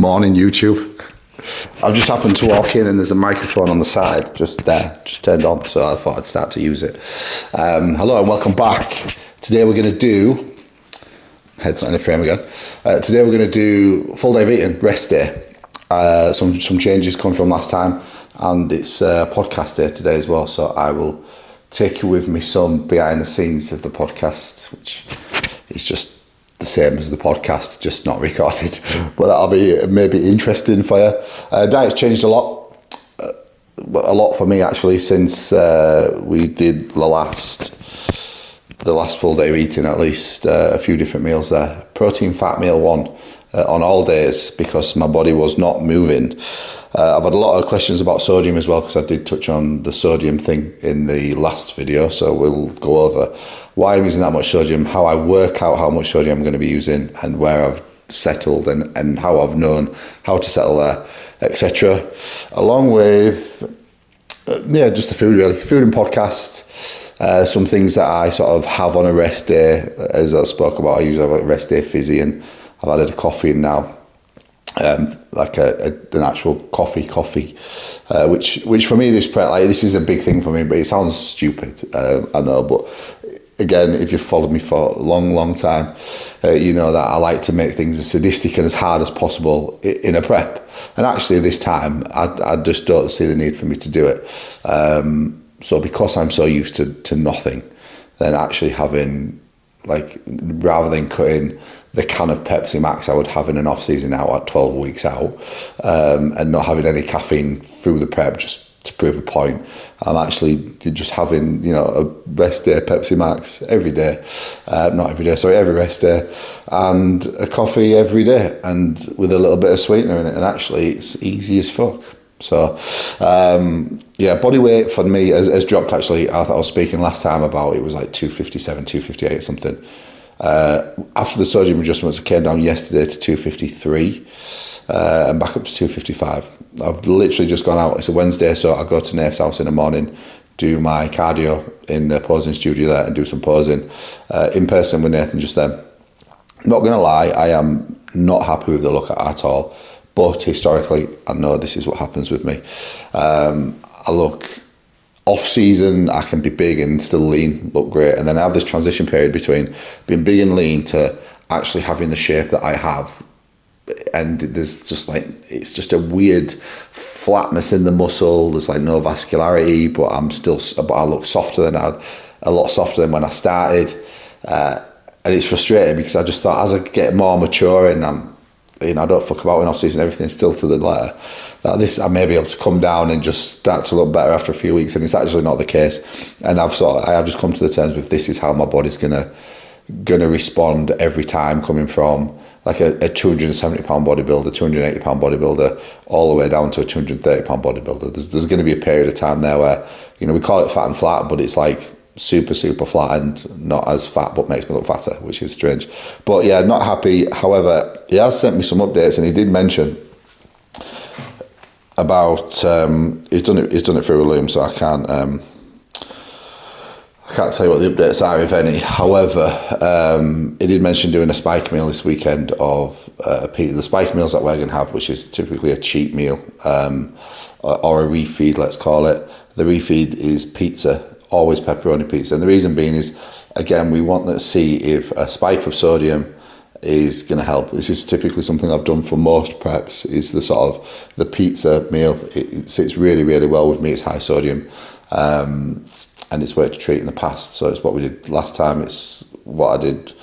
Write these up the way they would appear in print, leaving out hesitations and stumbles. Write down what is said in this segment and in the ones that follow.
Morning, YouTube. I've just happened to walk in and there's a microphone on the side, just there, just turned on, so I thought I'd start to use it. Hello and welcome back. Today we're going to do, head's not in the frame again, today we're going to do full day of eating, rest day. Some changes come from last time, and it's podcast day today as well, so I will take you with me some behind the scenes of the podcast, which is just the same as the podcast, just not recorded, but that'll be maybe interesting for you. Diet's changed a lot for me actually since we did the last full day of eating, at least a few different meals there. Protein fat meal one on all days because my body was not moving. I've had a lot of questions about sodium as well, because I did touch on the sodium thing in the last video, so we'll go over why I'm using that much sodium, how I work out how much sodium I'm going to be using, and where I've settled and how I've known how to settle there, etc. Along with, just the food really, food and podcast, some things that I sort of have on a rest day, as I spoke about. I usually have a rest day Physique, and I've added a coffee in now. Like an actual coffee, which for me this is a big thing for me, but it sounds stupid, I know, but again, if you've followed me for a long time, you know that I like to make things as sadistic and as hard as possible in a prep, and actually this time I just don't see the need for me to do it, so because I'm so used to nothing, then actually having, like, rather than cutting the can of Pepsi Max I would have in an off-season out at 12 weeks out, and not having any caffeine through the prep just to prove a point, I'm actually just having, a rest day Pepsi Max every day, every rest day, and a coffee every day, and with a little bit of sweetener in it, and actually it's easy as fuck. So, body weight for me has dropped actually. I thought I was speaking last time about it was like 257, 258 something. After the sodium adjustments, I came down yesterday to 253 and back up to 255. I've literally just gone out. It's a Wednesday, so I go to Nate's house in the morning, do my cardio in the posing studio there, and do some posing in person with Nathan just then. Not going to lie, I am not happy with the look at all, but historically, I know this is what happens with me. I look off-season, I can be big and still lean, look great, and then I have this transition period between being big and lean to actually having the shape that I have, and there's just it's just a weird flatness in the muscle. There's like no vascularity, but I look softer than a lot softer than when I started, and it's frustrating because I just thought as I get more mature and I don't fuck about in off-season, everything's still to the letter, that I may be able to come down and just start to look better after a few weeks, and it's actually not the case. And I have just come to the terms with this is how my body's gonna respond every time, coming from like a 270 pound bodybuilder, 280 pound bodybuilder, all the way down to a 230 pound bodybuilder. There's going to be a period of time there where, we call it fat and flat, but it's like super flat and not as fat, but makes me look fatter, which is strange. But yeah, not happy. However, he has sent me some updates, and he did mention about he's done it through William, so I can't tell you what the updates are, if any. However, he did mention doing a spike meal this weekend of the spike meals that we're going to have, which is typically a cheat meal, or a refeed, let's call it. The refeed is pizza, always pepperoni pizza, and the reason being is, again, we want to see if a spike of sodium is going to help. This is typically something I've done for most preps, is the pizza meal. It sits really, really well with me. It's high sodium, and it's worked a treat in the past. So it's what we did last time. It's what I did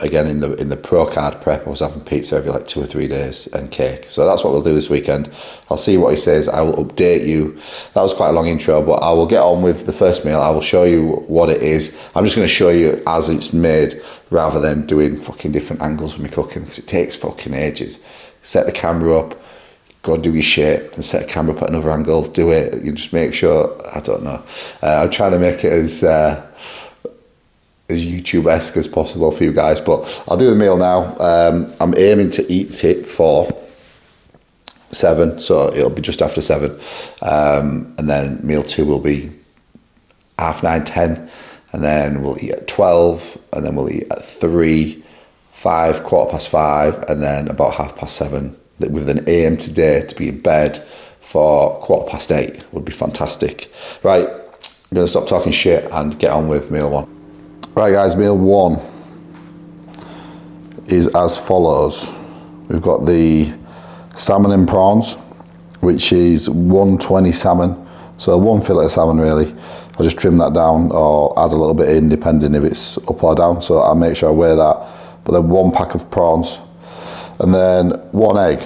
again in the pro card prep. I was having pizza every like 2 or 3 days and cake. So that's what we'll do this weekend. I'll see what he says. I will update you. That was quite a long intro, but I will get on with the first meal. I will show you what it is. I'm just going to show you as it's made, rather than doing fucking different angles of me cooking, because it takes fucking ages. Set the camera up, go do your shit, and set a camera up at another angle, do it. You just make sure, I don't know. I'm trying to make it as YouTube-esque as possible for you guys, but I'll do the meal now. I'm aiming to eat it for 7, so it'll be just after 7, and then meal 2 will be 9:30, 10, and then we'll eat at 12, and then we'll eat at 3, 5, 5:15, and then about 7:30, with an aim today to be in bed for 8:15 would be fantastic. Right, I'm going to stop talking shit and get on with meal 1. Right guys, meal 1 is as follows. We've got the salmon and prawns, which is 120 salmon, so 1 fillet of salmon really. I'll just trim that down or add a little bit in depending if it's up or down, so I'll make sure I weigh that. But then 1 pack of prawns, and then 1 egg.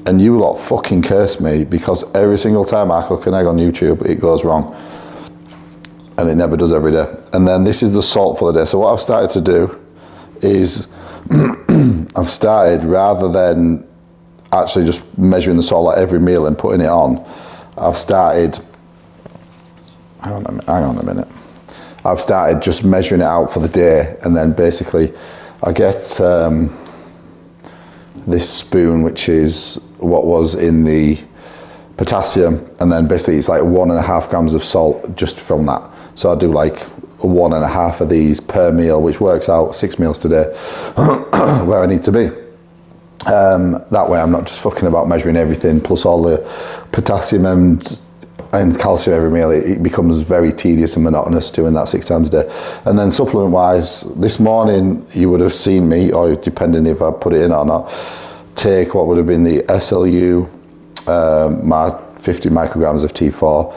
And you lot fucking curse me, because every single time I cook an egg on YouTube it goes wrong, and it never does every day. And then this is the salt for the day. So what I've started to do is I've started, rather than actually just measuring the salt at every meal and putting it on, I've started, hang on a minute. I've started just measuring it out for the day, and then basically I get this spoon, which is what was in the potassium, and then basically it's like 1.5 grams of salt just from that. So I do like 1.5 of these per meal, which works out 6 meals today where I need to be. That way I'm not just fucking about measuring everything plus all the potassium and calcium every meal. It becomes very tedious and monotonous doing that 6 times a day. And then supplement wise, this morning you would have seen me, or depending if I put it in or not, take what would have been the SLU, my 50 micrograms of T4,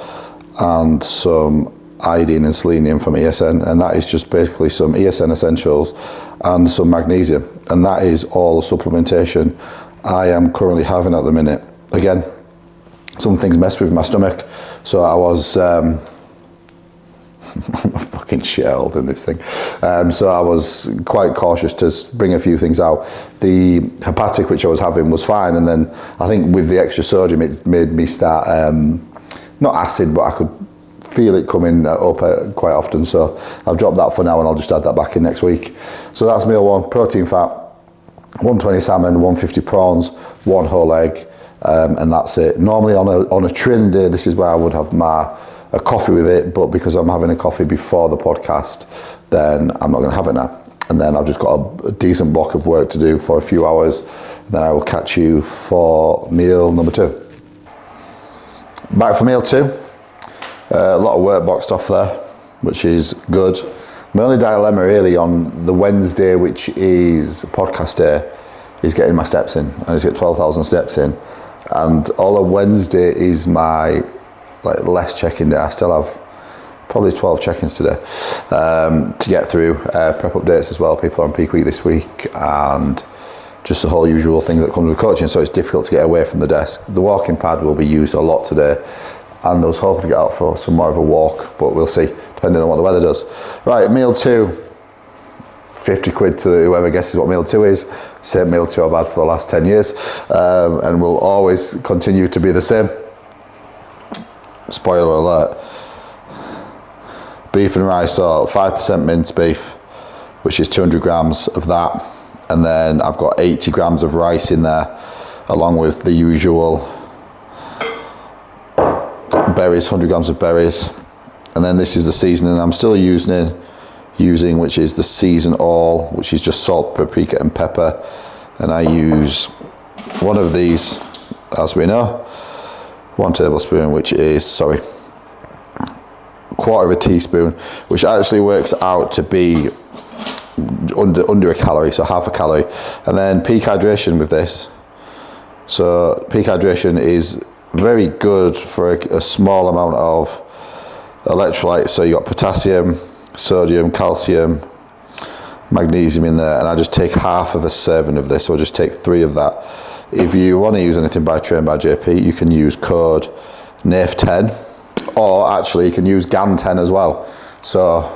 and some iodine and selenium from ESN, and that is just basically some ESN essentials and some magnesium, and that is all the supplementation I am currently having at the minute. Again, some things messed with my stomach, so I was I'm fucking shelled in this thing, so I was quite cautious to bring a few things out. The hepatic, which I was having, was fine, and then I think with the extra sodium it made me start not acid, but I could feel it coming up quite often, so I've dropped that for now and I'll just add that back in next week. So that's meal 1, protein, fat, 120 salmon, 150 prawns, 1 whole egg, and that's it. Normally on a trim day, this is where I would have a coffee with it, but because I'm having a coffee before the podcast, then I'm not going to have it now. And then I've just got a decent block of work to do for a few hours, and then I will catch you for meal number 2. Back for meal 2. A lot of work boxed off there, which is good. My only dilemma really on the Wednesday, which is podcast day, is getting my steps in. I just get 12,000 steps in, and all of Wednesday is my less check-in day. I still have probably 12 check-ins today to get through. Prep updates as well. People are on peak week this week, and just the whole usual things that come with coaching. So it's difficult to get away from the desk. The walking pad will be used a lot today, and I was hoping to get out for some more of a walk, but we'll see, depending on what the weather does. Right, meal 2, 50 quid to whoever guesses what meal 2 is. Same meal 2 I've had for the last 10 years, and will always continue to be the same. Spoiler alert. Beef and rice, so 5% minced beef, which is 200 grams of that, and then I've got 80 grams of rice in there, along with the usual berries, 100 grams of berries, and then this is the seasoning I'm still using, which is the Season All, which is just salt, paprika and pepper, and I use one of these, as we know, 1 tablespoon, which is, sorry, 1/4 teaspoon, which actually works out to be under a calorie, so half a calorie. And then peak hydration with this. So peak hydration is very good for a small amount of electrolytes. So you got potassium, sodium, calcium, magnesium in there, and I just take half of a serving of this, so I'll just take 3 of that. If you want to use anything by Trained by JP, you can use code NAIF10, or actually you can use GAN10 as well. So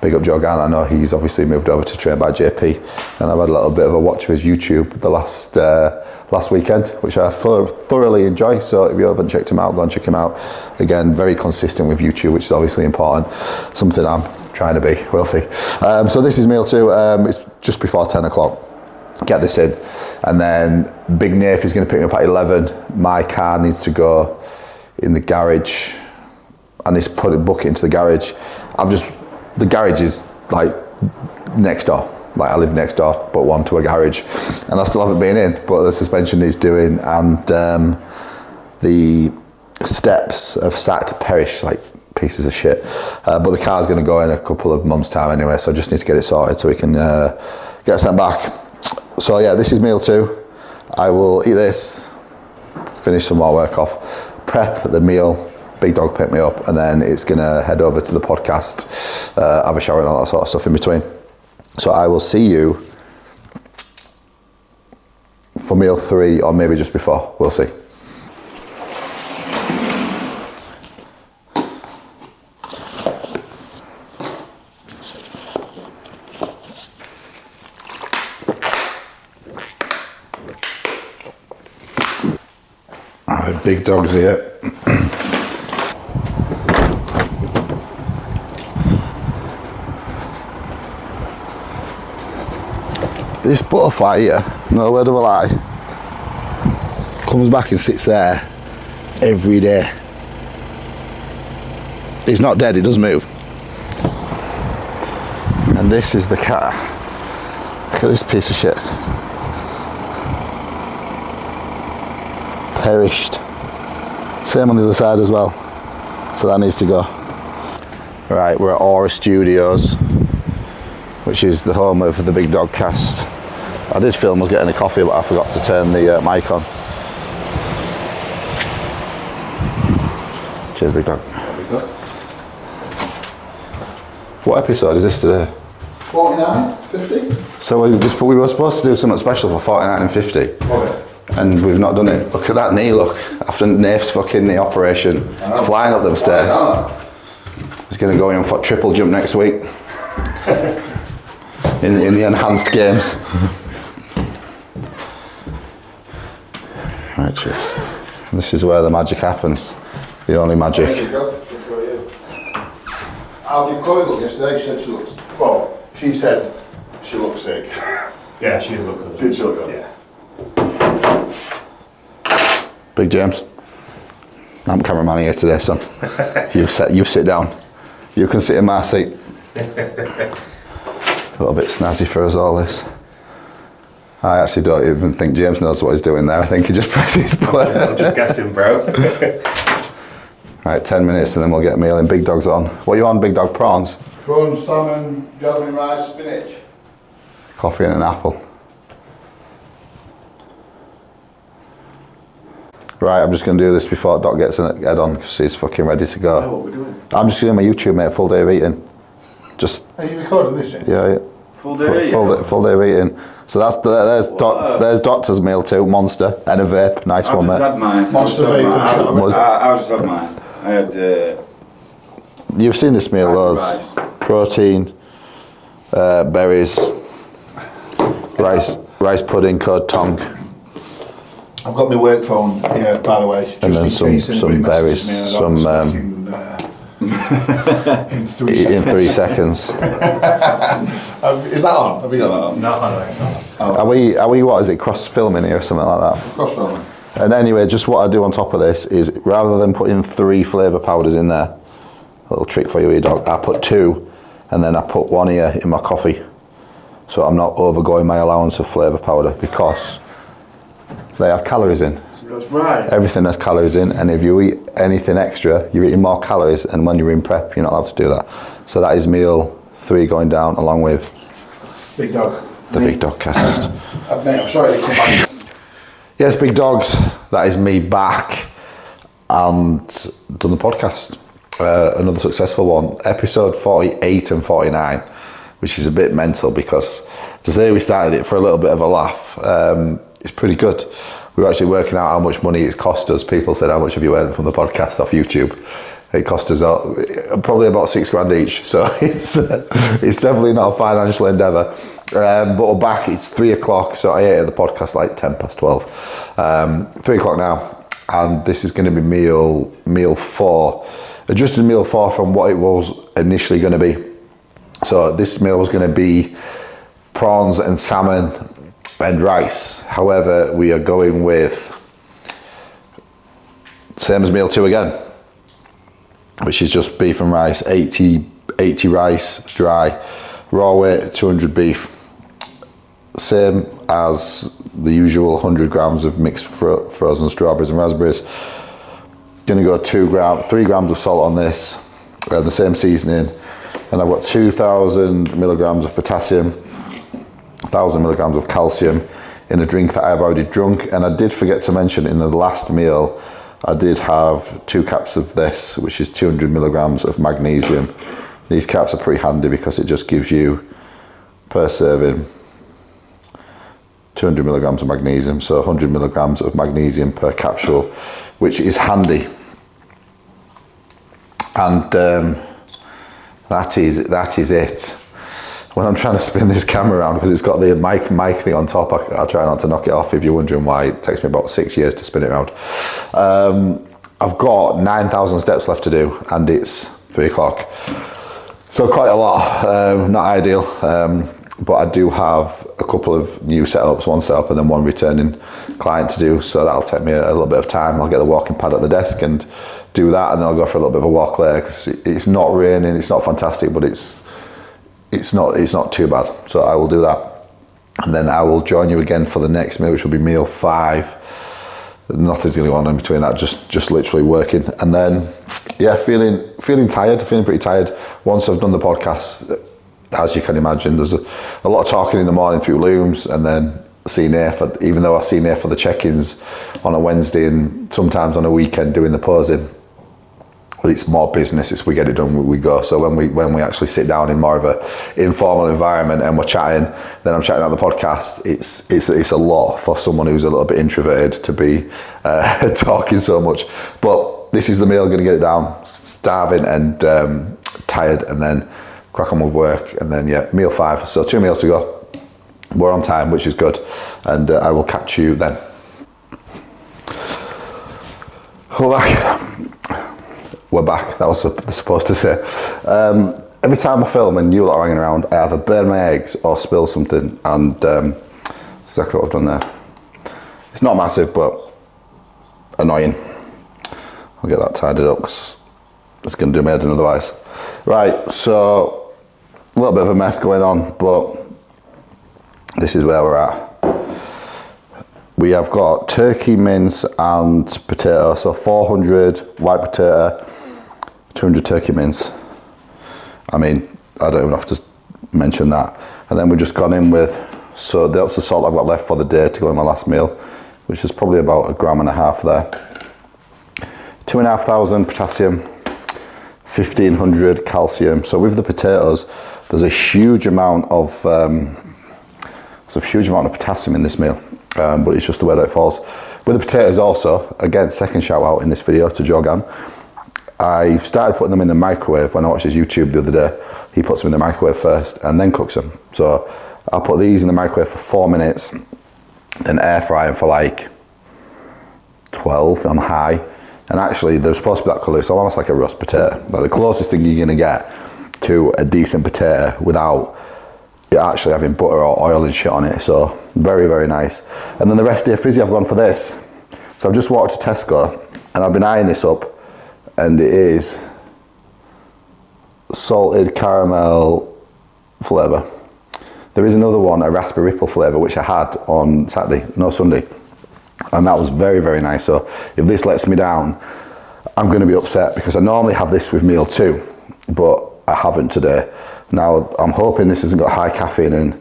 big up Joe Gann. I know he's obviously moved over to Trained by JP, and I've had a little bit of a watch of his YouTube the last weekend, which I thoroughly enjoy. So if you haven't checked him out, go and check him out. Again, very consistent with YouTube, which is obviously important. Something I'm trying to be. We'll see. So this is meal 2. It's just before 10 o'clock. Get this in, and then Big Naif is going to pick me up at 11. My car needs to go in the garage. I need to book it into the garage. The garage is like next door, Like I live next door, but one to a garage, and I still haven't been in. But the suspension needs doing, and the steps have started to perish like pieces of shit. But the car's going to go in a couple of months' time anyway, so I just need to get it sorted so we can get sent back. So yeah, this is meal 2. I will eat this, finish some more work off, prep the meal, Big Dog pick me up, and then it's gonna head over to the podcast, have a shower and all that sort of stuff in between. So I will see you for meal 3 or maybe just before, we'll see. Big Dog's here. This butterfly here, no word of a lie, comes back and sits there every day. It's not dead, it does move. And this is the cat. Look at this piece of shit. Perished. Same on the other side as well. So that needs to go. Right, we're at Aura Studios, which is the home of the Big Dog cast. I did film us getting a coffee, but I forgot to turn the mic on. Cheers, Big Dog. What episode is this today? 49, 50? So we were supposed to do something special for 49 and 50. Okay. And we've not done it. Look at that knee, look. After Nafe's fucking knee operation, flying up them stairs. He's going to go in for triple jump next week. in the enhanced games. Right, cheers. This is where the magic happens. The only magic. How did Chloe look yesterday? She said she looks... Well, she said she looked sick. Yeah, she looked good. Did she look good? Yeah. Big James. I'm cameraman here today, son. You sit down. You can sit in my seat. A little bit snazzy for us all this. I actually don't even think James knows what he's doing there. I think he just presses play. I'm just guessing, bro. Right, 10 minutes and then we'll get a meal in. Big Dog's on. What are you on, Big Dog? Prawns? Prawns, salmon, jasmine rice, spinach. Coffee and an apple. Right, I'm just going to do this before Doc gets a head on because he's fucking ready to go. Oh, what we're doing? I'm just doing my YouTube, mate, full day of eating. Just, Are you recording this? yeah. Full day. Full day of eating. So there's Doctor's meal too, Monster, and a vape. Nice one, mate. Monster vape and shot. I just had mine. I had You've seen this meal, loads. rice. Protein, berries, rice pudding, curd tongue. I've got my work phone here, by the way. And then some berries, some in 3 seconds. in 3 seconds. Is that on? Have you got that on? No, it's not. Are we what is it, cross filming here or something like that? Cross filming. And anyway, just what I do on top of this is rather than putting 3 flavour powders in there, a little trick for you here, Doc, I put 2 and then I put 1 here in my coffee. So I'm not overgoing my allowance of flavour powder because they have calories in. That's right. Everything has calories in, and if you eat anything extra, you're eating more calories, and when you're in prep, you're not allowed to do that. So that is meal 3 going down along with Big Dog. the Big Dog cast. Mate, I'm sorry to come back. Yes, Big Dogs, that is me back and done the podcast. Another successful one, episode 48 and 49, which is a bit mental because to say we started it for a little bit of a laugh, it's pretty good. We were actually working out how much money it's cost us. People said, how much have you earned from the podcast off YouTube? It cost us probably about $6,000 each. So it's definitely not a financial endeavour. But we're back, it's 3 o'clock. So I ate the podcast like 12. 3 o'clock now. And this is going to be meal 4. Adjusted meal 4 from what it was initially going to be. So this meal was going to be prawns and salmon and rice. However, we are going with same as meal 2 again, which is just beef and rice, 80 rice dry, raw weight 200 beef, same as the usual 100 grams of mixed frozen strawberries and raspberries. Gonna go 3 grams of salt on this, the same seasoning, and I've got 2,000 milligrams of potassium, 1,000 milligrams of calcium in a drink that I've already drunk. And I did forget to mention in the last meal, I did have 2 caps of this, which is 200 milligrams of magnesium. These caps are pretty handy because it just gives you, per serving, 200 milligrams of magnesium, so 100 milligrams of magnesium per capsule, which is handy. And that is it. When I'm trying to spin this camera around, because it's got the mic thing on top, I try not to knock it off. If you're wondering why, it takes me about 6 years to spin it around. I've got 9,000 steps left to do, and it's 3 o'clock. So quite a lot, not ideal. But I do have a couple of new setups, one setup and then one returning client to do. So that'll take me a little bit of time. I'll get the walking pad at the desk and do that, and then I'll go for a little bit of a walk later, because it's not raining, it's not fantastic, but it's not too bad. So I will do that. And then I will join you again for the next meal, which will be meal 5. Nothing's going to go on in between that, just literally working. And then, yeah, feeling pretty tired. Once I've done the podcast, as you can imagine, there's a lot of talking in the morning through Looms, and then seeing Air for, even though I see Air for the check-ins on a Wednesday and sometimes on a weekend doing the posing, it's more business. It's we get it done, we go. So when we actually sit down in more of a informal environment and we're chatting, then I'm chatting on the podcast. It's a lot for someone who's a little bit introverted to be talking so much. But this is the meal, going to get it down, starving and tired, and then crack on with work. And then, yeah, meal 5. So 2 meals to go. We're on time, which is good. And I will catch you then. We're back. That was supposed to say. Every time I film and you lot are hanging around, I either burn my eggs or spill something, and that's exactly what I've done there. It's not massive, but annoying. I'll get that tidied up, because it's going to do my head in otherwise. Right, so a little bit of a mess going on, but this is where we're at. We have got turkey, mince and potato, so 400 white potato, 200 turkey mince. I mean, I don't even have to mention that. And then we've just gone in with, so that's the salt I've got left for the day to go in my last meal, which is probably about 1.5 grams there. 2,500 potassium, 1,500 calcium. So with the potatoes, there's a huge amount of potassium in this meal. But it's just the way that it falls. With the potatoes also, again, second shout out in this video to Jogan. I started putting them in the microwave when I watched his YouTube the other day. He puts them in the microwave first and then cooks them. So I'll put these in the microwave for 4 minutes, then air fry them for like 12 on high. And actually they're supposed to be that colour, so almost like a roast potato. Like the closest thing you're gonna get to a decent potato without it actually having butter or oil and shit on it. So very, very nice. And then the rest of Ifbb I've gone for this. So I've just walked to Tesco and I've been eyeing this up, and it is salted caramel flavour. There is another one, a raspberry ripple flavour, which I had on Sunday, and that was very, very nice. So if this lets me down, I'm going to be upset, because I normally have this with meal 2, but I haven't today. Now I'm hoping this hasn't got high caffeine in.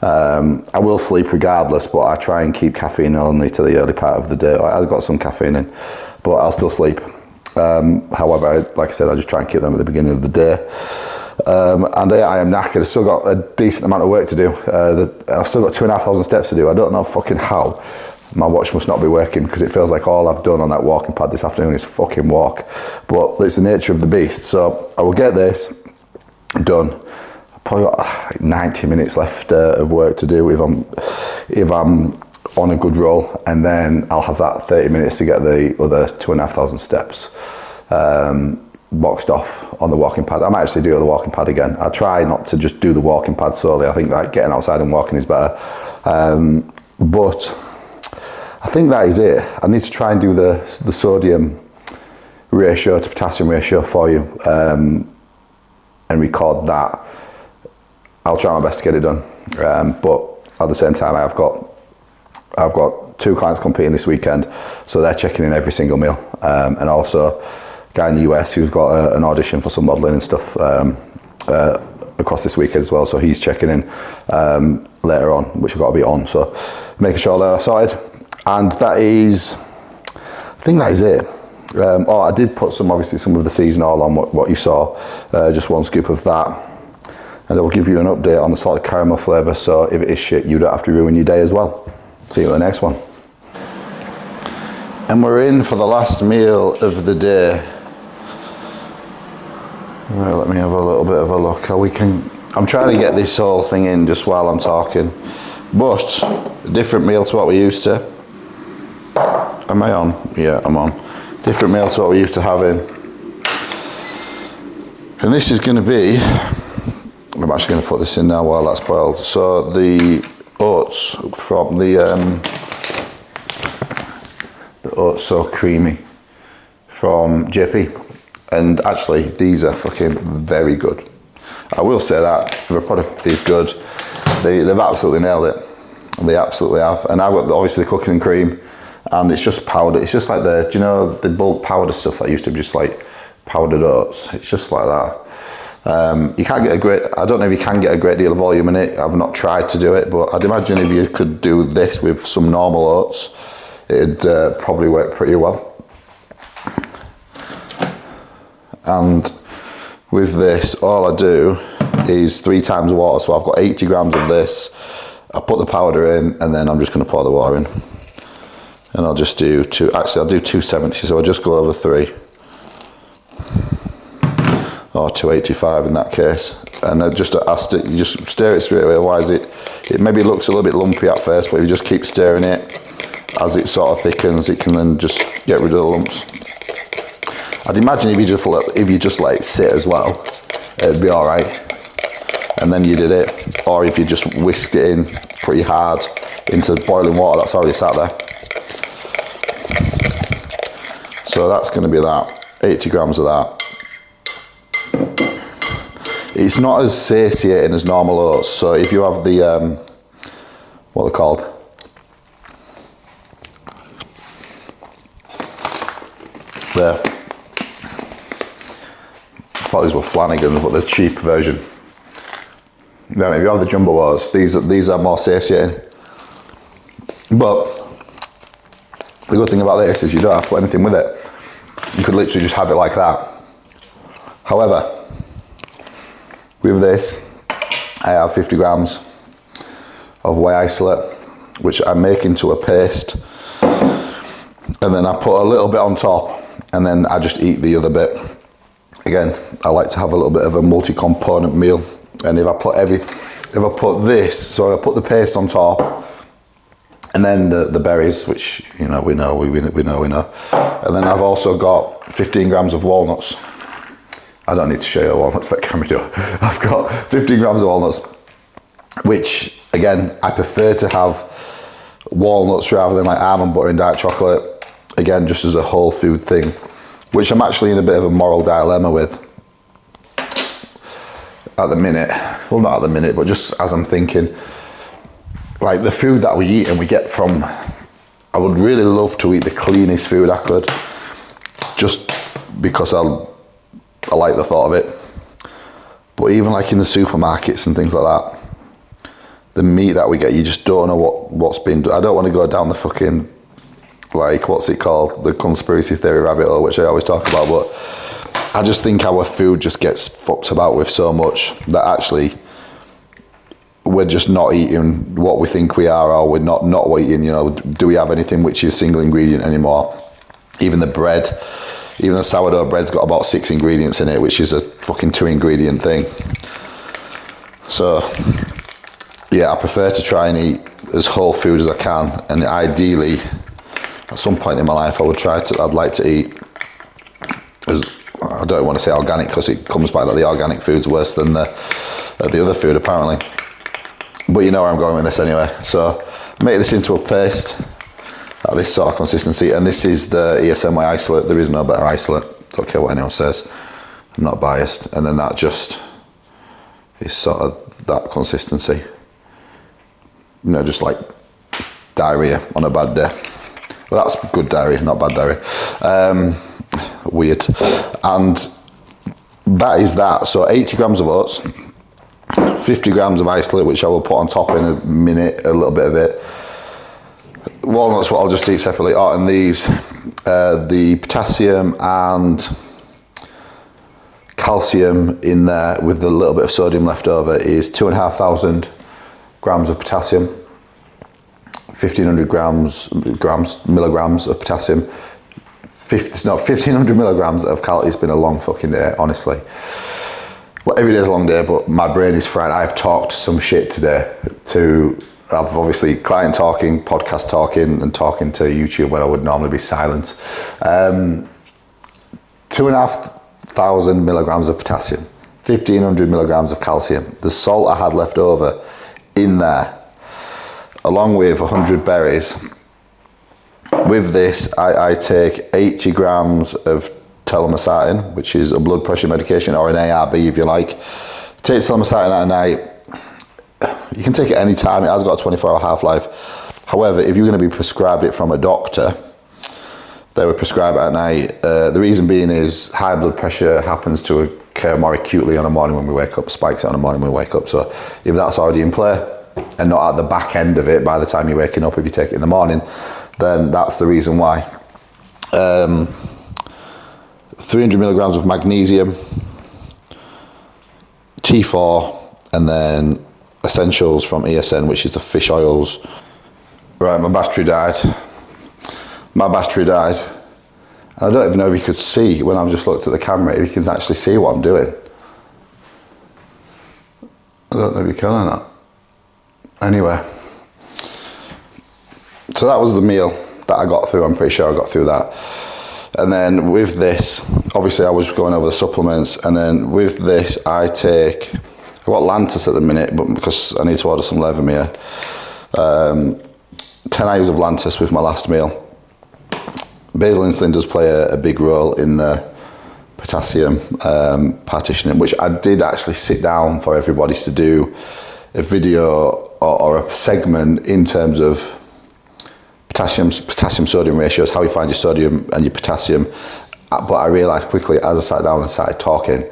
I will sleep regardless, but I try and keep caffeine only to the early part of the day. It has got some caffeine in, but I'll still sleep. However, like I said, I just try and keep them at the beginning of the day. And I am knackered. I've still got a decent amount of work to do. I've still got 2,500 steps to do. I don't know fucking how. My watch must not be working, because it feels like all I've done on that walking pad this afternoon is fucking walk. But it's the nature of the beast. So I will get this done. I've probably got like 90 minutes left of work to do if I'm on a good roll, and then I'll have that 30 minutes to get the other 2,500 steps boxed off on the walking pad. I might actually do the walking pad again. I try not to just do the walking pad solely. I think like getting outside and walking is better. But I think that is it. I need to try and do the sodium ratio to potassium ratio for you, and record that. I'll try my best to get it done. But at the same time, I've got 2 clients competing this weekend, so they're checking in every single meal, and also a guy in the US who's got an audition for some modelling and stuff across this weekend as well, so he's checking in later on, which I've got to be on, so making sure they're sorted. And that is, I think that is it. I did put some of the seasonal on what you saw, just 1 scoop of that, and it will give you an update on the salted caramel flavour, so if it is shit, you don't have to ruin your day as well. See you at the next one. And we're in for the last meal of the day. Right, let me have a little bit of a look. I'm trying to get this whole thing in just while I'm talking, but a different meal to what we used to. Am I on? Yeah, I'm on. Different meal to what we used to having. And this is going to be, I'm actually going to put this in now while that's boiled. So the oats from the oats so creamy from JP. And actually, these are fucking very good. I will say that if a product is good, they've absolutely nailed it. They absolutely have. And I've got obviously the cookies and cream, and it's just powder. It's just like the bulk powder stuff that used to be just like powdered oats. It's just like that. You can't get I don't know if you can get a great deal of volume in it. I've not tried to do it, but I'd imagine if you could do this with some normal oats, it'd probably work pretty well. And with this, all I do is 3 times water. So I've got 80 grams of this. I put the powder in, and then I'm just going to pour the water in. And I'll just do I'll do 270, so I'll just go over 3. Or 285 in that case. And you just stir it straight away, otherwise it maybe looks a little bit lumpy at first, but if you just keep stirring it, as it sort of thickens, it can then just get rid of the lumps. I'd imagine if you just let it sit as well, it'd be all right. And then you did it, or if you just whisked it in pretty hard into boiling water that's already sat there. So that's going to be that, 80 grams of that. It's not as satiating as normal oats, so if you have the, what they're called, there. I thought these were Flanagan's, but the cheap version. Then if you have the jumbo oats, these are more satiating. But the good thing about this is you don't have to put anything with it. You could literally just have it like that. However, with this, I have 50 grams of whey isolate, which I make into a paste, and then I put a little bit on top, and then I just eat the other bit. Again, I like to have a little bit of a multi-component meal, and if I put this, so I put the paste on top, and then the berries, which we know, and then I've also got 15 grams of walnuts. I don't need to show you the walnuts, that can be done. I've got 15 grams of walnuts, which again, I prefer to have walnuts rather than like almond butter and dark chocolate. Again, just as a whole food thing, which I'm actually in a bit of a moral dilemma with at the minute. Well, not at the minute, but just as I'm thinking, like the food that we eat and we get from, I would really love to eat the cleanest food I could, just because I like the thought of it. But even like in the supermarkets and things like that, the meat that we get, you just don't know what's been done. I don't want to go down the fucking, like, what's it called, the conspiracy theory rabbit hole, which I always talk about, but I just think our food just gets fucked about with so much that actually we're just not eating what we think we are, or we're not eating, do we have anything which is single ingredient anymore? Even the bread, even the sourdough bread's got about 6 ingredients in it, which is a fucking 2 ingredient thing. So yeah, I prefer to try and eat as whole food as I can, and ideally at some point in my life I'd like to eat as, I don't want to say organic because it comes back that the organic food's worse than the other food apparently, but you know where I'm going with this anyway. So make this into a paste at this sort of consistency, and this is the ESM whey isolate. There is no better isolate, don't care what anyone says, I'm not biased. And then that just is sort of that consistency. just like diarrhea on a bad day. Well, that's good diarrhea, not bad diarrhea. Weird. And that is that. So 80 grams of oats, 50 grams of isolate, which I will put on top in a minute, a little bit of it. Walnuts, what I'll just eat separately. Oh, and these, the potassium and calcium in there with a little bit of sodium left over is 2,500 grams of potassium, 1,500 milligrams of potassium, 1,500 milligrams of cal. It's been a long fucking day, honestly. Well, every day's a long day, but my brain is fried. I've talked some shit today I've obviously client talking, podcast talking, and talking to YouTube where I would normally be silent. 2,500 milligrams of potassium, 1,500 milligrams of calcium, the salt I had left over in there, along with 100 berries. With this, I take 80 grams of telmisartan, which is a blood pressure medication, or an ARB if you like. Take telmisartan at night. You can take it any time. It has got a 24-hour half-life. However, if you're going to be prescribed it from a doctor, they would prescribe it at night. The reason being is high blood pressure happens to occur more acutely on a morning when we wake up, spikes on a morning when we wake up. So if that's already in play and not at the back end of it by the time you're waking up, if you take it in the morning, then that's the reason why. 300 milligrams of magnesium, T4, and then essentials from ESN, which is the fish oils. Right, my battery died. And I don't even know if you could see when I've just looked at the camera, if you can actually see what I'm doing. I don't know if you can or not. Anyway. So that was the meal that I got through. I'm pretty sure I got through that. And then with this, obviously I was going over the supplements, and then with this I've got Lantus at the minute, but because I need to order some Levemir. 10 hours of Lantus with my last meal. Basal insulin does play a big role in the potassium partitioning, which I did actually sit down for everybody to do a video or a segment in terms of potassium sodium ratios, how you find your sodium and your potassium. But I realised quickly as I sat down and started talking,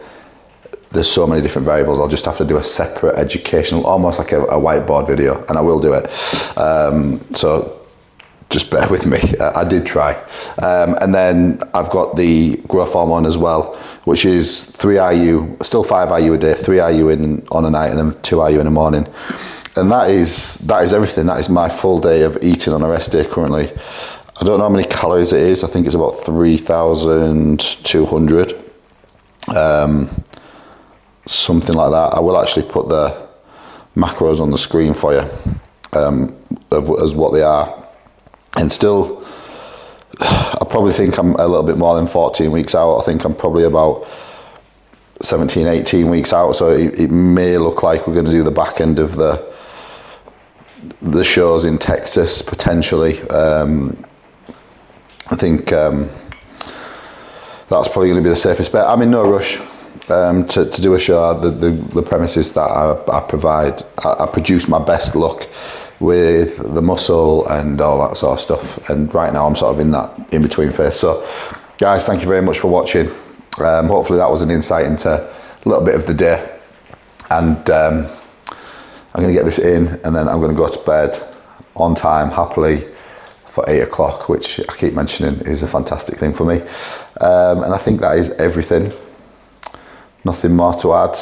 there's so many different variables. I'll just have to do a separate educational, almost like a whiteboard video, and I will do it. So just bear with me. I did try. And then I've got the growth hormone as well, which is 3 IU, still 5 IU a day, 3 IU on a night, and then 2 IU in the morning. And that is everything. That is my full day of eating on a rest day currently. I don't know how many calories it is. I think it's about 3,200. Something like that. I will actually put the macros on the screen for you as what they are. And still, I probably think I'm a little bit more than 14 weeks out. I think I'm probably about 17, 18 weeks out. So it may look like we're going to do the back end of the shows in Texas, potentially. I think that's probably going to be the safest bet. I'm in no rush to do a show. The premises that I provide, I produce my best look with the muscle and all that sort of stuff. And right now I'm sort of in that in-between phase. So guys, thank you very much for watching. Hopefully that was an insight into a little bit of the day. And I'm going to get this in, and then I'm going to go to bed on time, happily, for 8 o'clock, which I keep mentioning is a fantastic thing for me. And I think that is everything. Nothing more to add.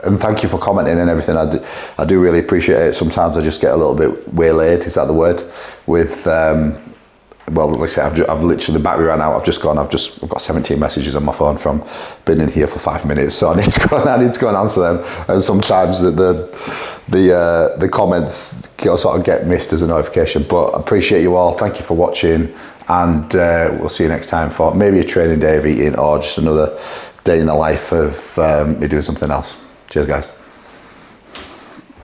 And thank you for commenting and everything. I do really appreciate it. Sometimes I just get a little bit waylaid, is that the word? With well, like I say, I've literally, the battery ran out. I've got 17 messages on my phone from been in here for 5 minutes, so I need to go and answer them. And sometimes the comments sort of get missed as a notification. But I appreciate you all. Thank you for watching, and we'll see you next time for maybe a training day of eating, or just another day in the life of me doing something else. Cheers, guys.